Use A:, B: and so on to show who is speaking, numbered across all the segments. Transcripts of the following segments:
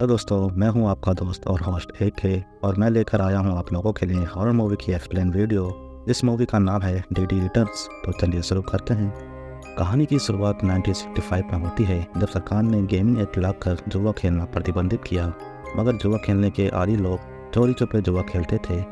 A: तो दोस्तों, मैं हूं आपका दोस्त और होस्ट AK और मैं लेकर आया हूं आप लोगों के लिए हॉरर मूवी की एक्सप्लेन वीडियो। इस मूवी का नाम है DD रिटर्न्स। तो चलिए शुरू करते हैं। कहानी की शुरुआत 1965 में होती है, जब सरकार ने गेमिंग एक्ट लाकर जुआ खेलना प्रतिबंधित किया। मगर जुआ खेलने के आदी लोग चोरी छुपे जुआ खेलते थे,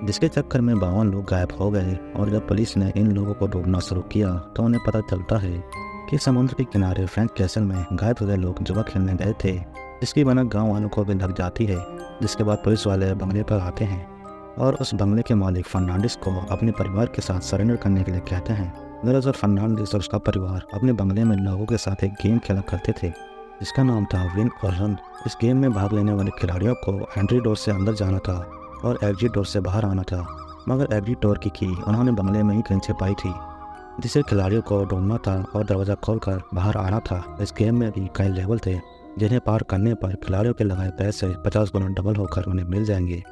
A: जिसके चक्कर में 52 लोग गायब हो गए। और जब पुलिस ने इन लोगों को ढूंढना शुरू किया तो उन्हें पता चलता है कि समुद्र के किनारे फ्रेंच कैसल में गायब हुए लोग जुआ खेलने गए थे, जिसकी भनक गांव वालों को भी लग जाती है। जिसके बाद पुलिस वाले बंगले पर आते हैं और उस बंगले के मालिक फर्नांडिस को अपने परिवार के साथ सरेंडर करने के लिए कहते हैं। दरअसल फर्नांडिस और उसका परिवार अपने बंगले में लोगों के साथ एक गेम खेला करते थे, जिसका नाम था विन और रन। इस गेम में भाग लेने वाले खिलाड़ियों को एंट्री डोर से अंदर जाना था और एग्जिट डोर से बाहर आना था। मगर एग्जिट डोर की उन्होंने बंगले में ही कहीं छिपाई थी, जिसे खिलाड़ियों को ढूंढना था और दरवाज़ा खोलकर बाहर आना था। इस गेम में भी कई लेवल थे, जिन्हें पार करने पर खिलाड़ियों के लगाए पैसे 50 गुना डबल होकर उन्हें मिल जाएंगे।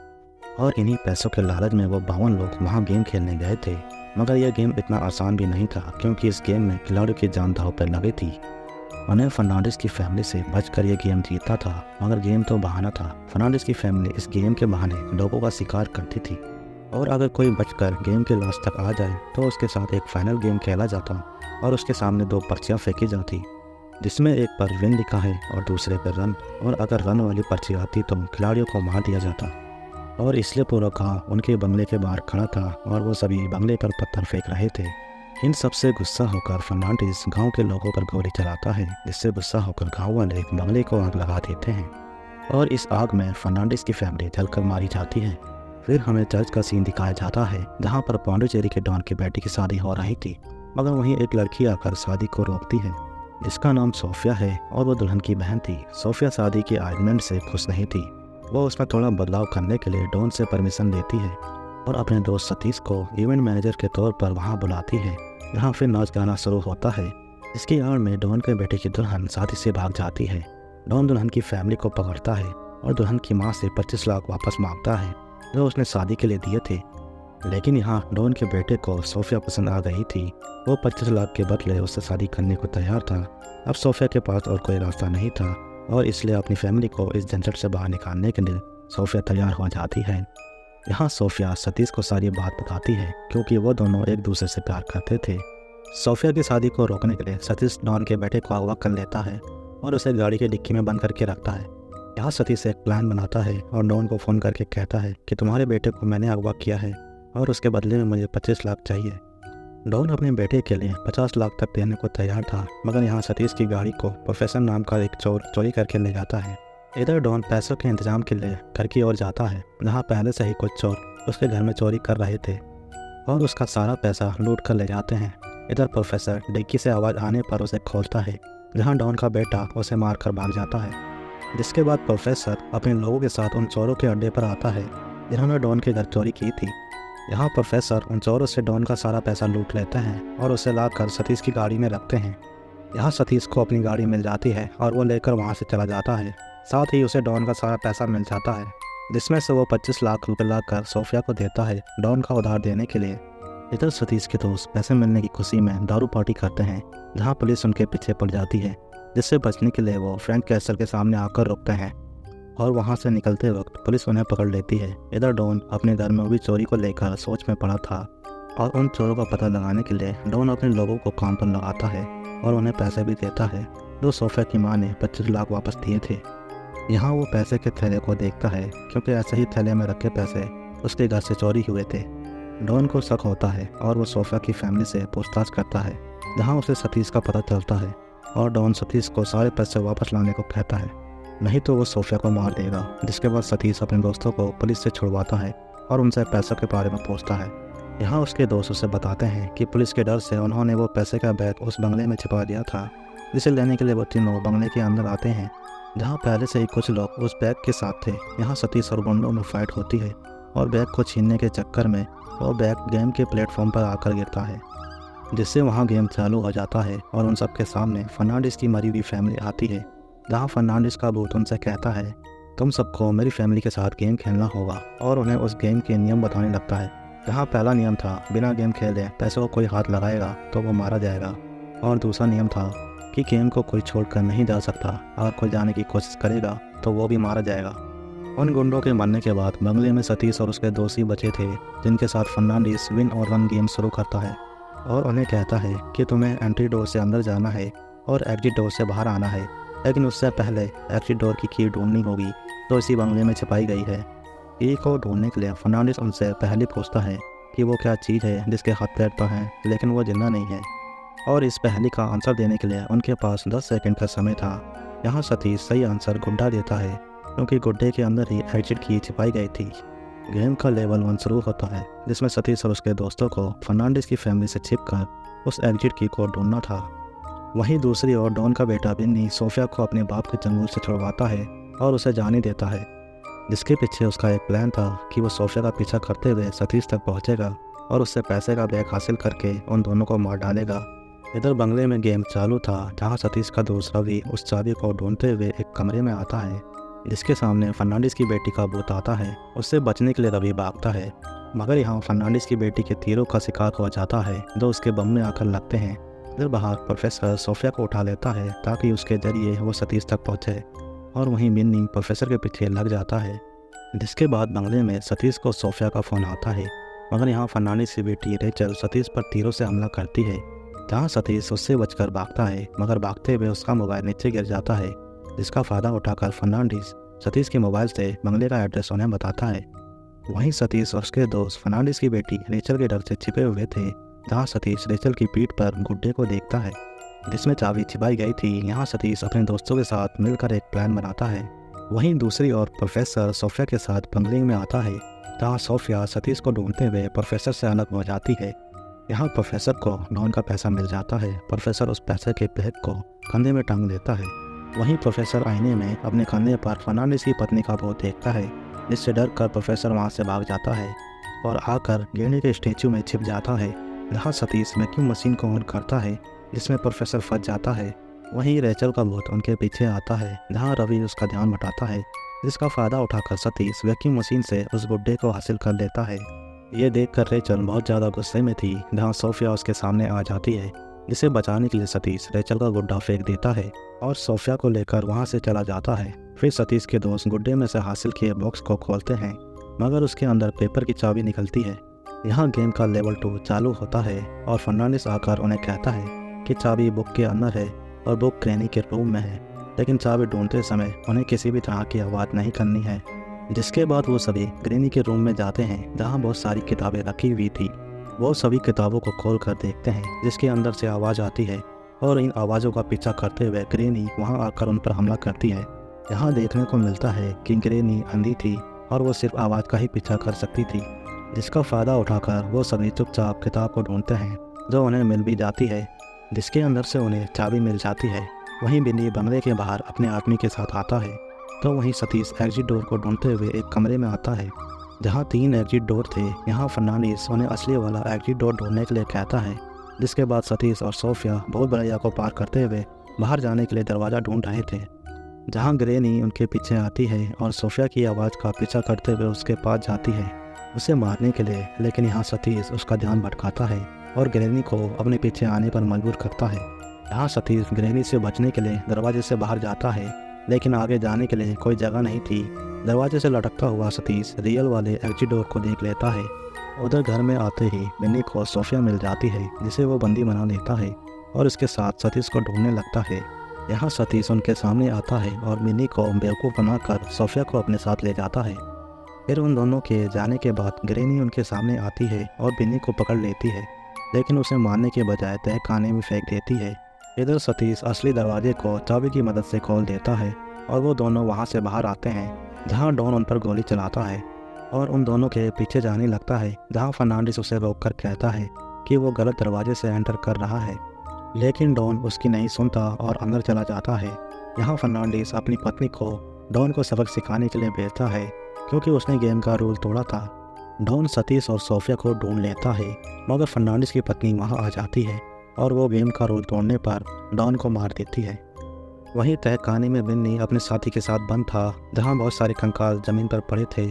A: और इन्हीं पैसों के लालच में वो 52 लोग वहाँ गेम खेलने गए थे। मगर यह गेम इतना आसान भी नहीं था, क्योंकि इस गेम में खिलाड़ियों की जान दांव पर लगी थी। उन्हें फर्नांडिस की फैमिली से बचकर यह गेम जीतना था, मगर गेम तो बहाना था। फर्नांडिस की फैमिली इस गेम के बहाने लोगों का शिकार करती थी, और अगर कोई बचकर गेम के लास्ट तक आ जाए तो उसके साथ एक फाइनल गेम खेला जाता और उसके सामने 2 पर्चियाँ फेंकी जाती, जिसमें एक पर विन लिखा है और दूसरे पर रन। और अगर रन वाली पर्ची आती तो खिलाड़ियों को मार दिया जाता। और इसलिए पूरा गाँव उनके बंगले के बाहर खड़ा था और वो सभी बंगले पर पत्थर फेंक रहे थे। इन सबसे गुस्सा होकर फर्नांडिस गांव के लोगों पर गोली चलाता है, जिससे गुस्सा होकर गांव वाले बंगले को आग लगा देते हैं और इस आग में फर्नांडिस की फैमिली जलकर मारी जाती है। फिर हमें चर्च का सीन दिखाया जाता है, जहां पर पौंडीचेरी के डॉन की बेटी की शादी हो रही थी। मगर वहीं एक लड़की आकर शादी को रोकती है, जिसका नाम सोफिया है और वो दुल्हन की बहन थी। सोफिया शादी के आर्गुमेंट से खुश नहीं थी। वो उसमें थोड़ा बदलाव करने के लिए डॉन से परमिशन लेती है और अपने दोस्त सतीश को इवेंट मैनेजर के तौर पर वहाँ बुलाती है, जहाँ फिर नाच गाना शुरू होता है। इसकी आड़ में डॉन के बेटे की दुल्हन शादी से भाग जाती है। डॉन दुल्हन की फैमिली को पकड़ता है और दुल्हन की माँ से 25 लाख वापस मांगता है, जो उसने शादी के लिए दिए थे। लेकिन यहाँ डॉन के बेटे को सोफिया पसंद आ गई थी। वो 25 लाख के बदले उससे शादी करने को तैयार था। अब सोफिया के पास और कोई रास्ता नहीं था, और इसलिए अपनी फैमिली को इस झंझट से बाहर निकालने के लिए सोफिया तैयार हो जाती है। यहाँ सोफिया सतीश को सारी बात बताती है, क्योंकि वो दोनों एक दूसरे से प्यार करते थे। सोफिया की शादी को रोकने के लिए सतीश डॉन के बेटे को अगवा कर लेता है और उसे गाड़ी की डिक्की में बंद करके रखता है। यहाँ सतीश एक प्लान बनाता है और डॉन को फ़ोन करके कहता है कि तुम्हारे बेटे को मैंने अगवा किया है और उसके बदले में मुझे 25 लाख चाहिए। डॉन अपने बेटे के लिए 50 लाख तक देने को तैयार था, मगर यहाँ सतीश की गाड़ी को प्रोफेसर नाम का एक चोर चोरी करके ले जाता है। इधर डॉन पैसों के इंतजाम के लिए घर की ओर जाता है, जहाँ पहले से ही कुछ चोर उसके घर में चोरी कर रहे थे और उसका सारा पैसा लूट कर ले जाते हैं। इधर प्रोफेसर डिक्की से आवाज़ आने पर उसे खोलता है, जहाँ डॉन का बेटा उसे मारकर भाग जाता है। जिसके बाद प्रोफेसर अपने लोगों के साथ उन चोरों के अड्डे पर आता है, जिन्होंने डॉन के घर चोरी की थी। यहाँ प्रोफेसर उन चोरों से डॉन का सारा पैसा लूट लेते हैं और उसे लाकर सतीश की गाड़ी में रखते हैं। यहाँ सतीश को अपनी गाड़ी मिल जाती है और वो लेकर वहाँ से चला जाता है। साथ ही उसे डॉन का सारा पैसा मिल जाता है, जिसमें से वो 25 लाख रुपए लाकर सोफिया को देता है डॉन का उधार देने के लिए। इधर सतीश के दोस्त पैसे मिलने की खुशी में दारू पार्टी करते हैं, जहाँ पुलिस उनके पीछे पड़ जाती है, जिससे बचने के लिए वो फ्रेंच कैसल के सामने आकर रुकते हैं और वहाँ से निकलते वक्त पुलिस उन्हें पकड़ लेती है। इधर डॉन अपने घर में हुई चोरी को लेकर सोच में पड़ा था और उन चोरों का पता लगाने के लिए डॉन अपने लोगों को काम पर लगाता है और उन्हें पैसे भी देता है, जो सोफिया की माँ ने 25 लाख वापस दिए थे। यहाँ वो पैसे के थैले को देखता है, क्योंकि ऐसे ही थैले में रखे पैसे उसके घर से चोरी हुए थे। डॉन को शक होता है और वो सोफिया की फैमिली से पूछताछ करता है, जहाँ उसे सतीश का पता चलता है और डॉन सतीश को सारे पैसे वापस लाने को कहता है, नहीं तो वो सोफिया को मार देगा। जिसके बाद सतीश अपने दोस्तों को पुलिस से छुड़वाता है और उनसे पैसों के बारे में पूछता है। यहाँ उसके दोस्त उसे बताते हैं कि पुलिस के डर से उन्होंने वो पैसे का बैग उस बंगले में छिपा दिया था, जिसे लेने के लिए वो तीनों बंगले के अंदर आते हैं, जहाँ पहले से ही कुछ लोग उस बैग के साथ थे। यहाँ सतीश और गुंडों में फाइट होती है और बैग को छीनने के चक्कर में वो बैग गेम के प्लेटफॉर्म पर आकर गिरता है, जिससे वहाँ गेम चालू हो जाता है और उन सबके सामने फर्नांडिस की मरी हुई फैमिली आती है, जहाँ फर्नांडिस का भूत उनसे कहता है, तुम सबको मेरी फैमिली के साथ गेम खेलना होगा, और उन्हें उस गेम के नियम बताने लगता है, जहाँ पहला नियम था बिना गेम खेले पैसों को कोई हाथ लगाएगा तो वो मारा जाएगा, और दूसरा नियम था कि गेम को कोई छोड़कर नहीं जा सकता। अगर कोई जाने की कोशिश करेगा तो वो भी मारा जाएगा। उन गुंडों के मरने के बाद बंगले में सतीश और उसके दोस्त ही बचे थे, जिनके साथ फर्नांडिस विन और रन गेम शुरू करता है और उन्हें कहता है कि तुम्हें एंट्री डोर से अंदर जाना है और एग्जिट डोर से बाहर आना है, लेकिन उससे पहले एग्जिट डोर की की ढूंढनी होगी जो इसी बंगले में छिपाई गई है। की को ढूंढने के लिए फर्नांडिस उनसे पहले पूछता है कि वो क्या चीज़ है जिसके हाथ पैर तो हैं लेकिन वो जिंदा नहीं है, और इस पहली का आंसर देने के लिए उनके पास 10 सेकंड का समय था। यहाँ सतीश सही आंसर गुड्डा देता है क्योंकि गुड्डे के अंदर ही एग्जिट की छिपाई गई थी। गेम का लेवल 1 शुरू होता है जिसमें सतीश और उसके दोस्तों को फर्नांडिस की फैमिली से छिपकर उस एग्जिट की को ढूंढना था। वहीं दूसरी ओर डॉन का बेटा बिन्नी सोफिया को अपने बाप के चंगुल से छुड़वाता है और उसे जाने देता है, जिसके पीछे उसका एक प्लान था कि वो सोफिया का पीछा करते हुए सतीश तक पहुंचेगा और उससे पैसे का बैग हासिल करके उन दोनों को मार डालेगा। इधर बंगले में गेम चालू था जहां सतीश का दोस्त रवि उस चाबी को ढूंढते हुए एक कमरे में आता है, जिसके सामने फर्नांडिस की बेटी का भूत आता है। उससे बचने के लिए रवि भागता है, मगर यहाँ फर्नांडिस की बेटी के तीरों का शिकार हो जाता है जो उसके बम में आकर लगते हैं। इधर बाहर प्रोफेसर सोफिया को उठा लेता है ताकि उसके जरिए वो सतीश तक पहुँचे, और वहीं बिन्नी प्रोफेसर के पीछे लग जाता है। जिसके बाद बंगले में सतीश को सोफिया का फ़ोन आता है, मगर यहाँ फर्नांडिस की बेटी रेचल सतीश पर तीरों से हमला करती है, जहाँ सतीश उससे बचकर भागता है, मगर भागते हुए उसका मोबाइल नीचे गिर जाता है, जिसका फ़ायदा उठाकर फर्नांडिस सतीश के मोबाइल से बंगले का एड्रेस उन्हें बताता है। वहीं सतीश और उसके दोस्त फर्नांडिस की बेटी रेचल के डर से छिपे हुए थे, जहाँ सतीश रेचल की पीठ पर गुड्डे को देखता है जिसमें चाबी छिपाई गई थी। यहाँ सतीश अपने दोस्तों के साथ मिलकर एक प्लान बनाता है। वहीं दूसरी ओर प्रोफेसर सोफिया के साथ बंगले में आता है, जहाँ सोफिया सतीश को ढूंढते हुए प्रोफेसर से अलग हो जाती है। यहाँ प्रोफेसर को डॉन का पैसा मिल जाता है। प्रोफेसर उस पैसे के बैग को कंधे में टांग देता है। वहीं प्रोफेसर आईने में अपने कंधे पर फर्नांडिस की पत्नी का भूत देखता है, जिससे डर कर प्रोफेसर वहाँ से भाग जाता है और आकर गेंडे के स्टैचू में छिप जाता है, जहाँ सतीश वैक्यूम मशीन को ऑन करता है, जिसमें प्रोफेसर फंस जाता है। वहीं रेचल का भूत उनके पीछे आता है, जहाँ रवि उसका ध्यान हटाता है, जिसका फ़ायदा उठाकर सतीश वैक्यूम मशीन से उस गुड्डे को हासिल कर लेता है। ये देखकर रेचल बहुत ज़्यादा गुस्से में थी, जहाँ सोफिया उसके सामने आ जाती है, जिसे बचाने के लिए सतीश रेचल का गुड्डा फेंक देता है और सोफिया को लेकर वहाँ से चला जाता है। फिर सतीश के दोस्त गुड्डे में से हासिल किए बॉक्स को खोलते हैं, मगर उसके अंदर पेपर की चाबी निकलती है। यहाँ गेम का लेवल 2 चालू होता है और फर्नांडिस आकर उन्हें कहता है कि चाबी बुक के अंदर है और बुक ग्रैनी के रूम में है, लेकिन चाबी ढूंढते समय उन्हें किसी भी तरह की आवाज़ नहीं करनी है। जिसके बाद वो सभी ग्रैनी के रूम में जाते हैं, जहाँ बहुत सारी किताबें रखी हुई थी। वो सभी किताबों को खोल कर देखते हैं, जिसके अंदर से आवाज़ आती है और इन आवाज़ों का पीछा करते हुए ग्रैनी वहाँ आकर उन पर हमला करती है। यहाँ देखने को मिलता है कि ग्रैनी अंधी थी और वो सिर्फ आवाज़ का ही पीछा कर सकती थी, जिसका फ़ायदा उठाकर वो सभी चुपचाप किताब को ढूंढते हैं, जो उन्हें मिल भी जाती है, जिसके अंदर से उन्हें चाबी मिल जाती है। वहीं बिन्नी बंगले के बाहर अपने आदमी के साथ आता है, तो वहीं सतीश एग्जिट डोर को ढूंढते हुए एक कमरे में आता है, जहां 3 एग्जिट डोर थे। यहाँ फर्नांडिस उन्हें असली वाला एग्जिट डोर ढूंढने के लिए कहता है, जिसके बाद सतीश और सोफिया बहुत बड़ैया को पार करते हुए बाहर जाने के लिए दरवाज़ा ढूंढ रहे थे, जहाँ ग्रैनी उनके पीछे आती है और सोफिया की आवाज़ का पीछा करते हुए उसके पास जाती है उसे मारने के लिए, लेकिन यहाँ सतीश उसका ध्यान भटकाता है और ग्रैनी को अपने पीछे आने पर मजबूर करता है। यहाँ सतीश ग्रैनी से बचने के लिए दरवाजे से बाहर जाता है, लेकिन आगे जाने के लिए कोई जगह नहीं थी। दरवाजे से लटकता हुआ सतीश रियल वाले एग्जिट डोर को देख लेता है। उधर घर में आते ही बिन्नी को सोफिया मिल जाती है, जिसे वो बंदी बना लेता है और इसके साथ सतीश को ढूंढने लगता है। यहाँ सतीश उनके सामने आता है और बिन्नी को बेवकूफ़ बनाकर सोफिया को अपने साथ ले जाता है। फिर उन दोनों के जाने के बाद ग्रैनी उनके सामने आती है और बिन्नी को पकड़ लेती है, लेकिन उसे मारने के बजाय तह खाने में फेंक देती है। इधर सतीश असली दरवाजे को चाबी की मदद से खोल देता है और वो दोनों वहाँ से बाहर आते हैं, जहाँ डॉन उन पर गोली चलाता है और उन दोनों के पीछे जाने लगता है, जहाँ फर्नांडिस उसे रोककर कहता है कि वो गलत दरवाजे से एंटर कर रहा है, लेकिन डॉन उसकी नहीं सुनता और अंदर चला जाता है। यहाँ फर्नांडिस अपनी पत्नी को डॉन को सबक सिखाने के लिए भेजता है, क्योंकि उसने गेम का रूल तोड़ा था। डॉन सतीश और सोफिया को ढूंढ लेता है, मगर फर्नांडिस की पत्नी वहाँ आ जाती है और वो गेम का रूल तोड़ने पर डॉन को मार देती है। वहीं तहखाने में बिन्नी अपने साथी के साथ बंद था, जहाँ बहुत सारे कंकाल ज़मीन पर पड़े थे।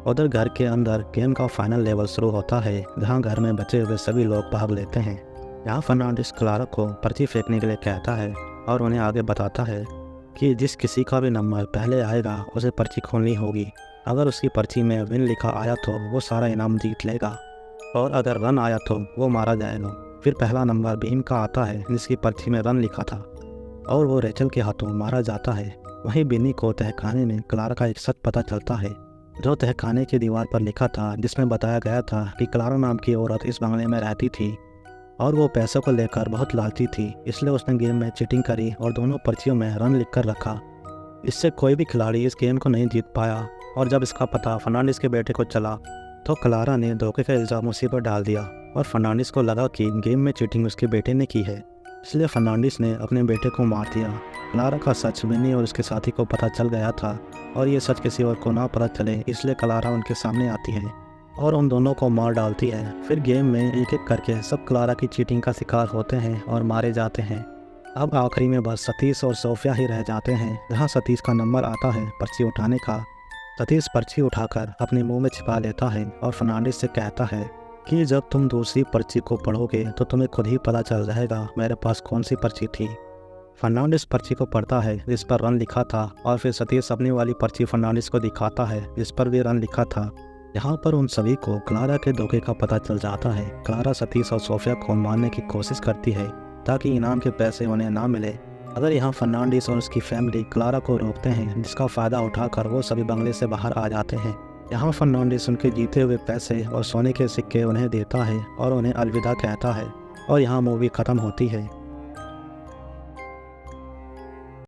A: उधर घर के अंदर गेम का फाइनल लेवल शुरू होता है, जहाँ घर में बचे हुए सभी लोग भाग लेते हैं। यहाँ फर्नांडिस क्लारा को पर्ची फेंकने के लिए कहता है और उन्हें आगे बताता है कि जिस किसी का भी नंबर पहले आएगा उसे पर्ची खोलनी होगी। अगर उसकी पर्ची में विन लिखा आया तो वो सारा इनाम जीत लेगा और अगर रन आया तो वो मारा जाएगा। फिर पहला नंबर भीम का आता है जिसकी पर्ची में रन लिखा था और वो रेचल के हाथों मारा जाता है। वहीं बिन्नी को तहखाने में क्लारा का एक सच पता चलता है जो तहखाने की दीवार पर लिखा था, जिसमें बताया गया था कि क्लारा नाम की औरत इस बंगले में रहती थी और वो पैसों को लेकर बहुत लालची थी, इसलिए उसने गेम में चीटिंग करी और दोनों पर्चियों में रन लिख कर रखा। इससे कोई भी खिलाड़ी इस गेम को नहीं जीत पाया और जब इसका पता फर्नांडिस के बेटे को चला तो क्लारा ने धोखे का इल्ज़ाम उसी पर डाल दिया और फर्नांडिस को लगा कि गेम में चीटिंग उसके बेटे ने की है, इसलिए फर्नांडिस ने अपने बेटे को मार दिया। क्लारा का सच बिन्नी और उसके साथी को पता चल गया था और ये सच किसी और को ना पता चले, इसलिए क्लारा उनके सामने आती है और उन दोनों को मार डालती है। फिर गेम में एक एक करके सब क्लारा की चीटिंग का शिकार होते हैं और मारे जाते हैं। अब आखिरी में बस सतीश और सोफिया ही रह जाते हैं, जहाँ सतीश का नंबर आता है पर्ची उठाने का। सतीश पर्ची उठाकर अपने मुंह में छिपा लेता है और फर्नांडिस से कहता है कि जब तुम दूसरी पर्ची को पढ़ोगे तो तुम्हें खुद ही पता चल जाएगा मेरे पास कौन सी पर्ची थी। फर्नांडिस पर्ची को पढ़ता है जिस पर रन लिखा था और फिर सतीश अपनी वाली पर्ची फर्नांडिस को दिखाता है जिस पर भी रन लिखा था। यहाँ पर उन सभी को क्लारा के धोखे का पता चल जाता है। क्लारा सतीश और सोफिया को मारने की कोशिश करती है ताकि इनाम के पैसे उन्हें ना मिले। अगर यहाँ फर्नांडिस और उसकी फैमिली क्लारा को रोकते हैं, जिसका फ़ायदा उठाकर वो सभी बंगले से बाहर आ जाते हैं। यहाँ फर्नांडिस उनके जीते हुए पैसे और सोने के सिक्के उन्हें देता है और उन्हें अलविदा कहता है और यहाँ मूवी ख़त्म होती है।